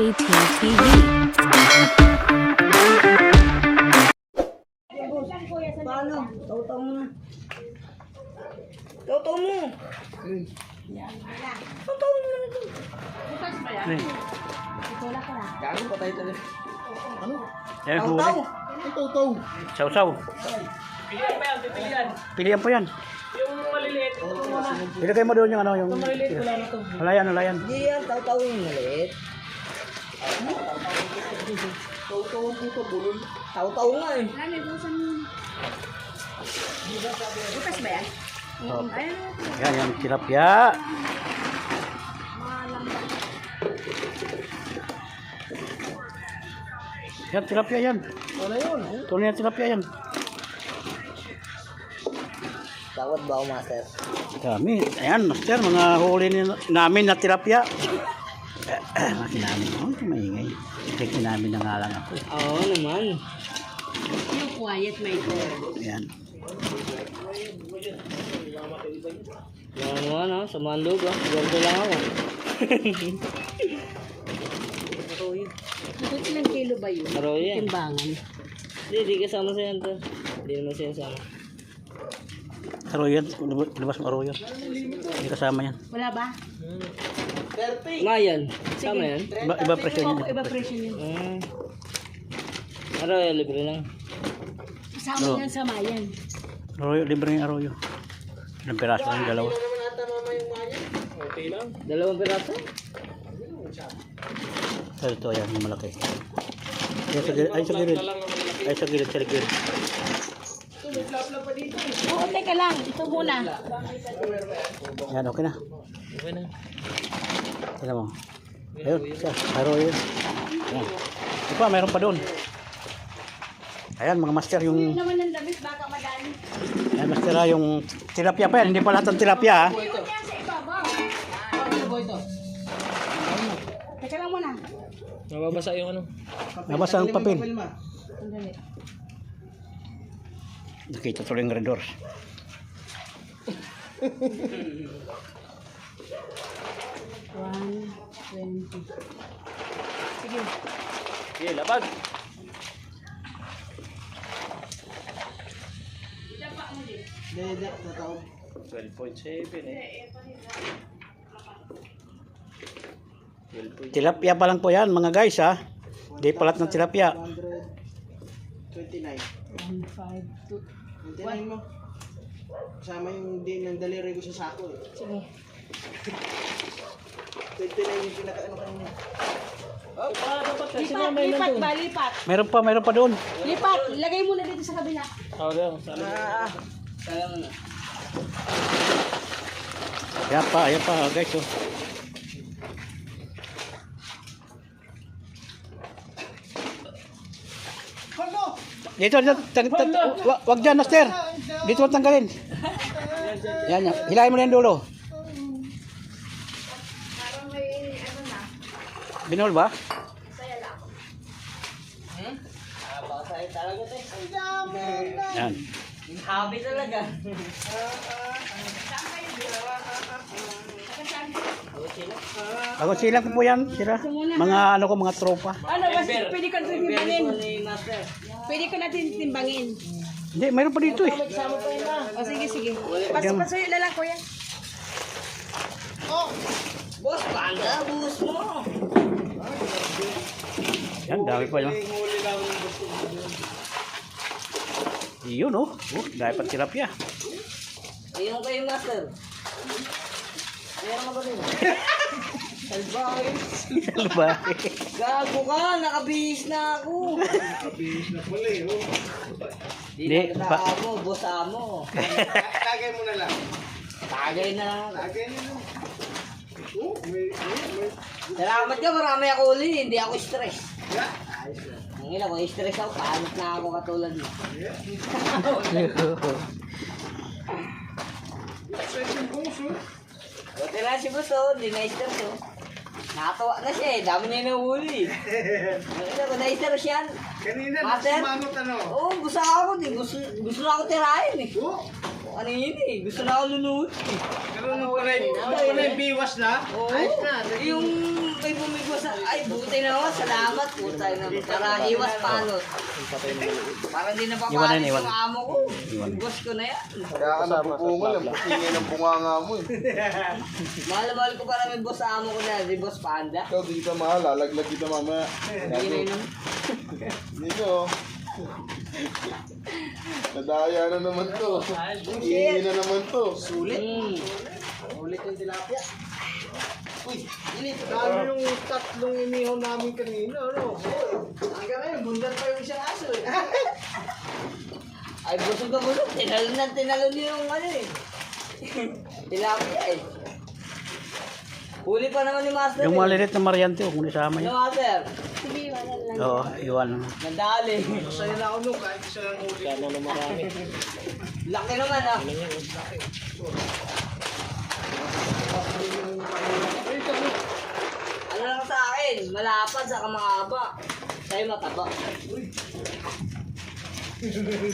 JP TV. Paano? Taw-taw mo na. Taw-taw mo. Taw-taw mo na ito. Bukas ba yan? Wala ka na. Gago pa tayo talaga. Ano? Yan, huli. Taw-taw. Ang taw-taw. Saw-saw. Pilihan pa yan, pipilihan. Pilihan po yan. Yung maliliit. Ilagay mo doon yung ano, yung... Maliliit, wala na to. Wala yan. Hindi yan. Taw-taw yung maliit. Taw-taw ang puto bulol. Taw-taw nga eh. Bukas ba yan? Oh. Yan, yung tilapia. Yan, tilapia yan. Ano yun? Tunay na tilapia yan. Tawad ba ako, master? Dami. Ayan, master, mga huli namin na tilapia. Maki namin. Oh, maingay. Kasi namin na nga lang ako. Oo naman. Yung quiet, my God. Ayan. Yan mo ano, sa mandog ah. Ganito lang ako. Ilang kilo ba yun? Aroy yan. Timbangan. Hindi kasama sa yan to. Hindi naman siya sama. Aroy yan. Labas mo aroy yan. Hindi kasama yan. Wala ba? Mayan. Sama yan? Iba presyo Oo, yan. iba presyo yun. Aroy, libre lang. Kasama Oo. yan sa mayan. Aroy, libre yung aroy. Ilang piraso lang, dalawa. Okay lang. Dalawang piraso? Ito, ayan, yung malaki. Ayan, sa gilid. Ay, sa gilid. Ay, sa gilid, sa gilid. Oo, teka lang. Ito muna. Ayan, okay na. Okay na. Tignan mo. Ayun, siya. Aroy yun. Ayan. Ito pa, mayroon pa doon. Ayan, mga master, yung... Yung naman ng damit, baka madali. Ayan, master, yung tilapia pa yan. Hindi pa lahat ng tilapia, ha? Yan sa ibabaw. Teka lang muna. Mababasa yung ano? Nabasa ang papel. Sandali. Nakita tuloy yung redor. $120. Sige. Sige, labag. Dedak na tao. 12.7 eh. Tilapia pa lang po yan mga guys ha. Di palat ng tilapia. 29. 152. 29 mo. Kasama yung din ng delivery ko sa sako eh. Sige. 29 yung pinaka-ano kanina. Oh, dapat kasi Lipat, lipat ba? Lipat. Meron pa doon. Lipat. Lagay mo na dito sa kabila. Sayang na. Ayan pa guys oh. Dito, wag dyan, master. Dito ang tanggalin. Yan, hilahin mo na yung dulo. Binol ba? Baka sa'yo talaga tayo. Yan. Habi talaga. Ako silang ko po yan, sila. Mga ano ko, mga tropa. Ano ba? Pwede ka natin timbangin. Master. Pwede ka natin timbangin. Hindi, mayroon pa dito eh. O sige, sige. Pasuyo na lang, kuya. Boss, panda, bus mo. Yan, dami pa yun. Yun oh. Dahil pa tilapia. Ayun kayo, master. Meron ka ba rin? Salbahe. Salbahe. Gago ka, nakabihis na ako. Nakabihis na pala eh. Hindi na mo, boss mo. Tagay mo na lang. Tagay na. Tagay na lang. Oh, Salamat ka, marami ako uli. Hindi ako stress. Ang ina ko, stress ako. Paanot na ako katulad mo. stress yung puso. Buti na si boss, oh. Hindi na-stress, oh. Nakatawa na siya eh. Dami niya nahuli. Ang ina ko, na-stress yan. Kanina, Master? nasumangot ano. Oo, gusto ako. Gusto na ako tirahin eh. Oh, ano yun eh. Gusto na ako luluhod eh. Pero nung pala yung biwas na. Oo. Yung may bumigwas na, ay buti na ako, salamat po tayo na. Para iwas panot. Para hindi na papalit yung amo ko. Bigwas ko na yan. Kaya ka napubungal. Ang ingay ng bunganga mo eh. Mahal-mahal ko para may boss amo ko na, di boss Panda. Ikaw, di kita mahal. Lalaglag kita mamaya. Hindi na yun. Dito. Nadaya na naman to. Iingay na naman to. Sulit. Ulit yung tilapia. Uy, dami yung tatlong inihaw namin kanina, ano? Hanggang ngayon, bundar pa yung isang aso eh. Ay, busog ka busog. Tinalon yung ano eh. Tilapia eh. Huli pa naman ni Master. Yung eh. malilit na Mariante, huwag mo isama Ano yun. Master? Sige, wala lang. Oo, iwan. Nadali. Masaya na ako nung kahit isa lang huli. Kaya na marami. Laki naman ah. Ano lang sa akin? Malapad sa kamahaba. Sa'yo mataba.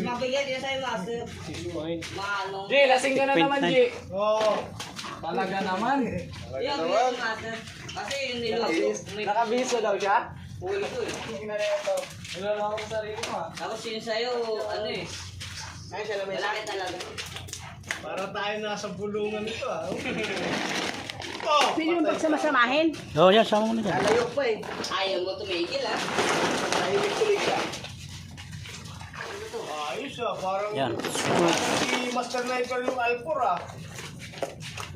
Mabigat yun sa'yo, Master. Maano? G, lasing ka na naman, G. Oo. Talaga naman. Yung yun, Master. Kasi yung niloko. Nakabiso daw siya. Huli ko eh. Wala lang ako sa sarili mo, ah. Tapos yun sa'yo, ano eh. Malaki talaga. Para tayo nasa bulungan nito, ah. Pwede mo pagsamasamahin? Oo, yan, sama mo na dyan. Lalayo pa eh. Ayaw mo tumigil ah. Tahimik tuloy ka. Ayos ah, parang Yan. si Master Sniper yung Alpor ah.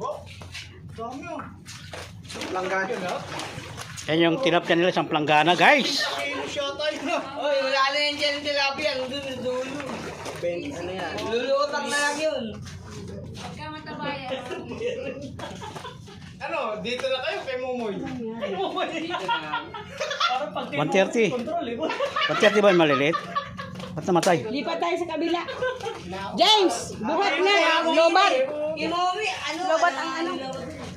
Oh, dami ah. Langgan yun ah. Yan yung tilapia nila sa planggana, guys. Kilo siya tayo na. Oy, wala na yan dyan yung tilapia. Nandun yung dulo. Ano yan? Luluotang na lang yun. Ano, dito na kayo kay Momoy. Parang pag 130. control, eh. 130 ba yung malilit? Ba't namatay? Lipat tayo sa kabila. James! Buhat na! Lobat! Kimomi, ano? Lobat ang ano?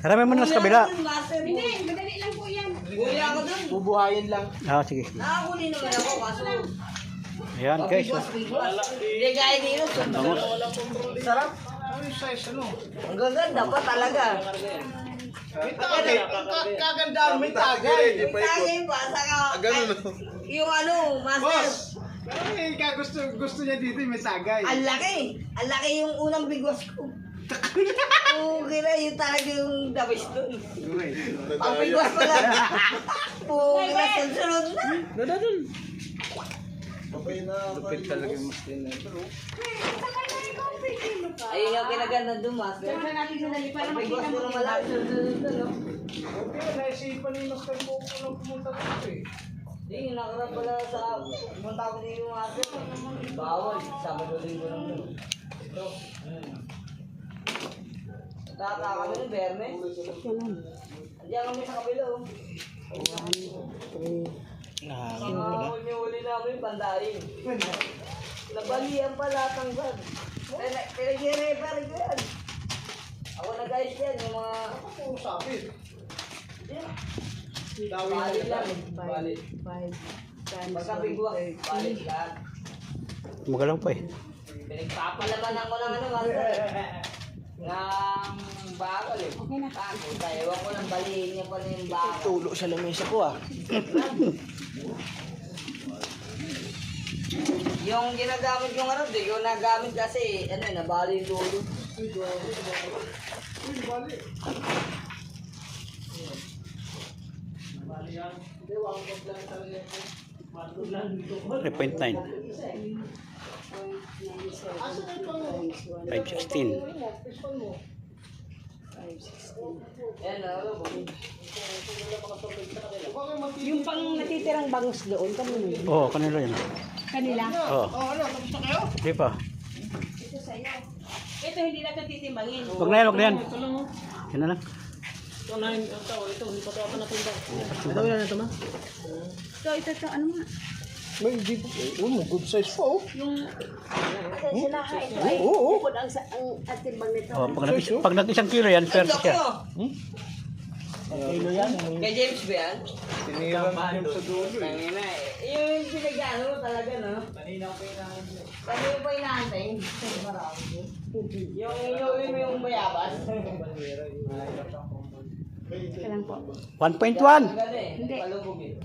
Harami mo na sa kabila. Hindi, Madali lang po yan. huli ako dun. Bubuhayin lang. Ah, sige. Nakahuli naman ako, kaso... Ayan, guys. Pabigwas, bigwas. Hindi gaya dito. Bangus. Sarap. Ano yung size ano? Ang gaganda pa talaga. May tagay. Ang kagandaan may tagay. May tagay pa, saka... Yung ano, master. Boss! Pero yung gusto niya dito may tagay. Ang laki. Ang laki yung unang bigwas ko. Okay na, yun talaga yung dabis doon. Ang bigwas ko lang. Okay na, sunod na. Lupit talaga yung Master Sniper. Ayun yung kinaganda doon, master. Saan natin sinali para Ang bigwas makita ko mo. lang malaki. Sunod na, no? Okay, naisipan ni Master ko lang pumunta dito eh. Hindi, yung nakarap pala sa pumunta ko din yung master. Bawal, Sabado linggo lang doon. Ito. Tata kami ng Berme. Andiyan kami sa kabila, oh. Mga huli namin, pandahin. Nabalian pala tanggad. Pinag-refer ko yan. Ako nag-ayos yan, yung mga... Puro sabi. Balit lang eh. Balit. 5 Pagka bigwak, balit lang. Magalaw pa eh. Pinagpapalaman ako ng ano, master. Ng bakal eh. Okay na. Ewan ko lang balihin niya pala yung bakal. Tulo sa lamesa ko, ah. Yung ginagamit yung ano, di ko nagamit kasi ano, nabali yung dulo. .9. 516. Yan, ano, Yung pang natitirang bangus doon, kanino yun? Oo, kanilo yan. Kanila? Oo. Oh, ano, tapos na kayo? Di pa. Ito sa'yo. Ito hindi natin titimbangin. Huwag na yan, huwag na yan. Yan na lang. Ito na yung tao, ito, hindi pa ito ako natinda. Ito wala na ito, ma? Ito, ano nga? May hindi po. Good size po. Yung... Kasi sila ka, ito ay bukod ang timbang nito. Oh, pag nag-isang kilo yan, Ang swerte laki siya. oh. Kilo yan. Kay James ba yan? Tiniram yung sa dulo eh. Tangina eh. Yung pinag-ano mo talaga, no? Kanina pa inaantay. Yung inuwi mo yung bayabas. Kailan po? 1.1. Ganda eh. Hindi. Palubog eh.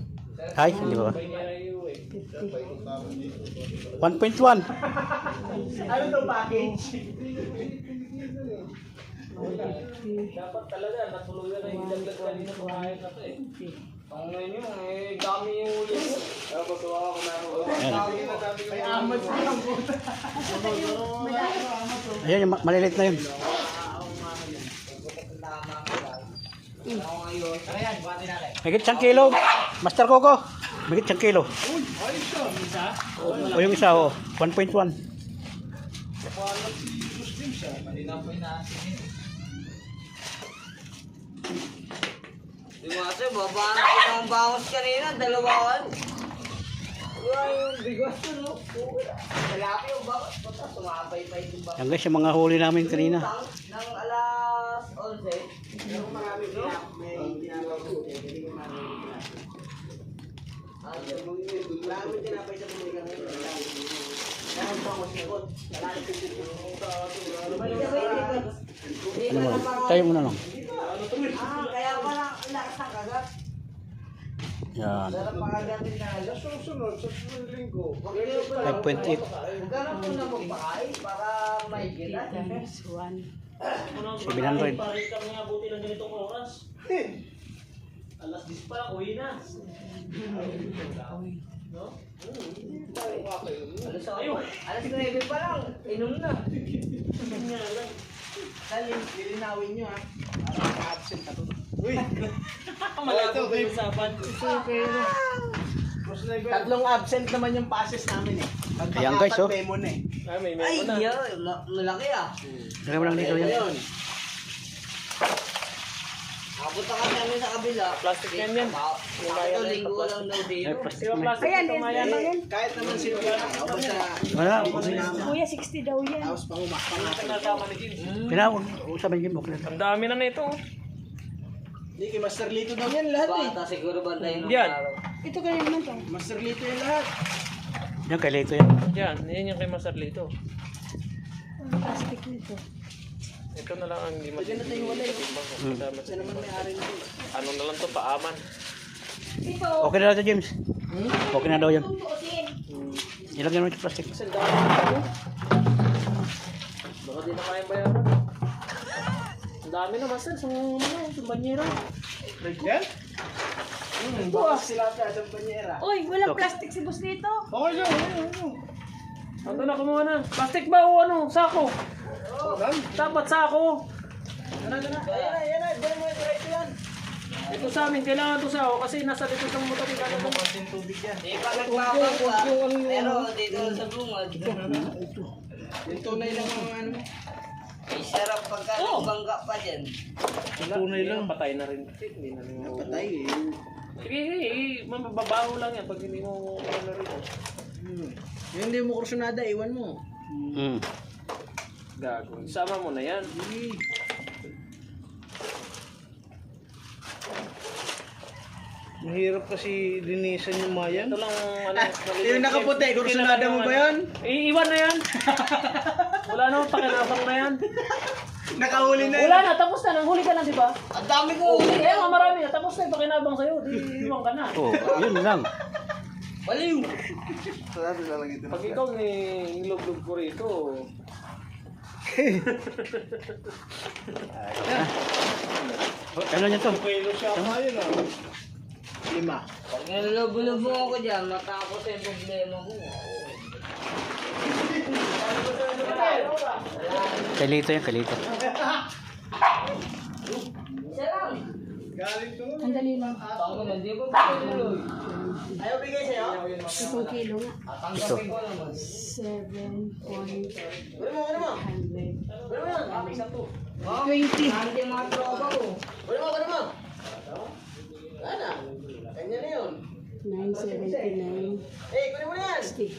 Ay, hindi ba? 1.1. Ano to package? Dapat talaga, natuluyan na yung dagdag kanina kumain na to eh. Ang ngayon yung dami yung uli. Tapos ako na ako. May amat sa lang puta. Ayan, yung malilit na yun. Higit 1 kilo. Master Coco. Higit 1 kilo. O yung isa, oh. 1.1. Di mo kasi, babaan ako ng bangos kanina, dalawahan. Wala yung bigos ko, no? Malaki yung bangos. Basta sumabay pa yung bangos. Yan guys, yung mga huli namin kanina. Nang alas 11. Yung marami no? May ginagawa ko. Marami tinapay sa pumili kami. Meron pa ako sikot. Ano mo? Tayo muna lang. Kaya pala ang lakas ng kagat. Yan. Sarap pangagatin na alas. Susunod sa linggo. 5.8. Gano'n po na magpakain para may gila. Times 1. 700. Pare kami abuti ng ganitong oras. Alas 10 pa, uwi na. No? Alas 9 pa lang. Inom na. Dali, lilinawin nyo ha. Para absent ka to. Uy! Malabo ko yung usapan. Tatlong absent naman yung passes namin eh. Ayan, guys, oh. Memo na eh. Ay, may Ay, memo na. malaki ah. Lagay mo lang dito yan. Ayun. Nakapunta kami namin sa kabila. Plastic yan yan. Ito, linggo lang daw Ay, dito. plastic Di ba na. plastic Ayan, ito, yan. Mayan? Ayan. Kahit naman sino yan. Basta Wala. Kuya, 60 daw yan. tapos pangumakpang natin. Nasama ni Jim. Pinawag. Usapan yung okay na. Ang dami na nito. Hindi, kay Master Lito daw yan lahat eh. Bata siguro bantayin ng Yan. araw. Ito kaya naman to. Master Lito yan lahat. Yan, kay Lito yan. Yan, yan yung kay Master Lito. Plastic nito. Ito na lang ang hindi Pwede na tayo wala eh. Kasama Siya naman may-ari nito eh. Ano na lang to, paaman. Okay na lang ito, James. Okay na daw yan. Ilagyan mo ito plastic. Baka di na kayang bayaran. Ang dami na, Master. Sa banyera. Yan? Baka sila ka sa banyera. Uy, walang plastic si boss dito. Okay lang, ano. Ando na, kumuha na. Plastic ba o ano? Sako? Dapat sako. Ayan na, dyan mo diretso yan. Ito sa amin, kailangan ito sa ako kasi nasa dito sa motor. Ano konting tubig yan. Di pa nagpapag pa. Pero dito sa bungad. Yung tunay lang ang ano. Ay, sarap pagka nagbangga pa dyan. Tunay lang. Patay na rin. Hindi na rin. Patay eh. Sige, mababaho lang yan pag hindi mo ano rin. Yung hindi mo kursunada, iwan mo. Gago. Isama mo na yan. Mahirap kasi linisan yung mayan. Ito lang ano. Yung nakaputi, kursunada mo ba yan? Iiwan na yan. Wala na, pakinabang na yan. Nakahuli na Wala na, tapos na. Nanghuli ka na, di ba? Ang dami ko uli. Kaya nga marami na. Tapos na yung pakinabang sa'yo. Di iwan ka na. Oh, yun lang. Baliw. Pag ikaw nilog-log ko rito, Ano niya to? Kilo siya kayo na. 5. Pag nalulubulubong ako dyan, matapos yung problema ko. Kay Lito yan, kay Lito. Isa lang. Galing to. Ang dali lang. Tango na, di ko tuloy. Ayaw bigay sa'yo? 10 kilo nga. Tanggapin ko naman. 7.100. Wala mo, wala mo. Wala mo yan. 20. Hindi mga tropa ko. Wala mo, wala mo. Wala na. Kanya na yun. 979. Eh, kunin mo na yan. 60.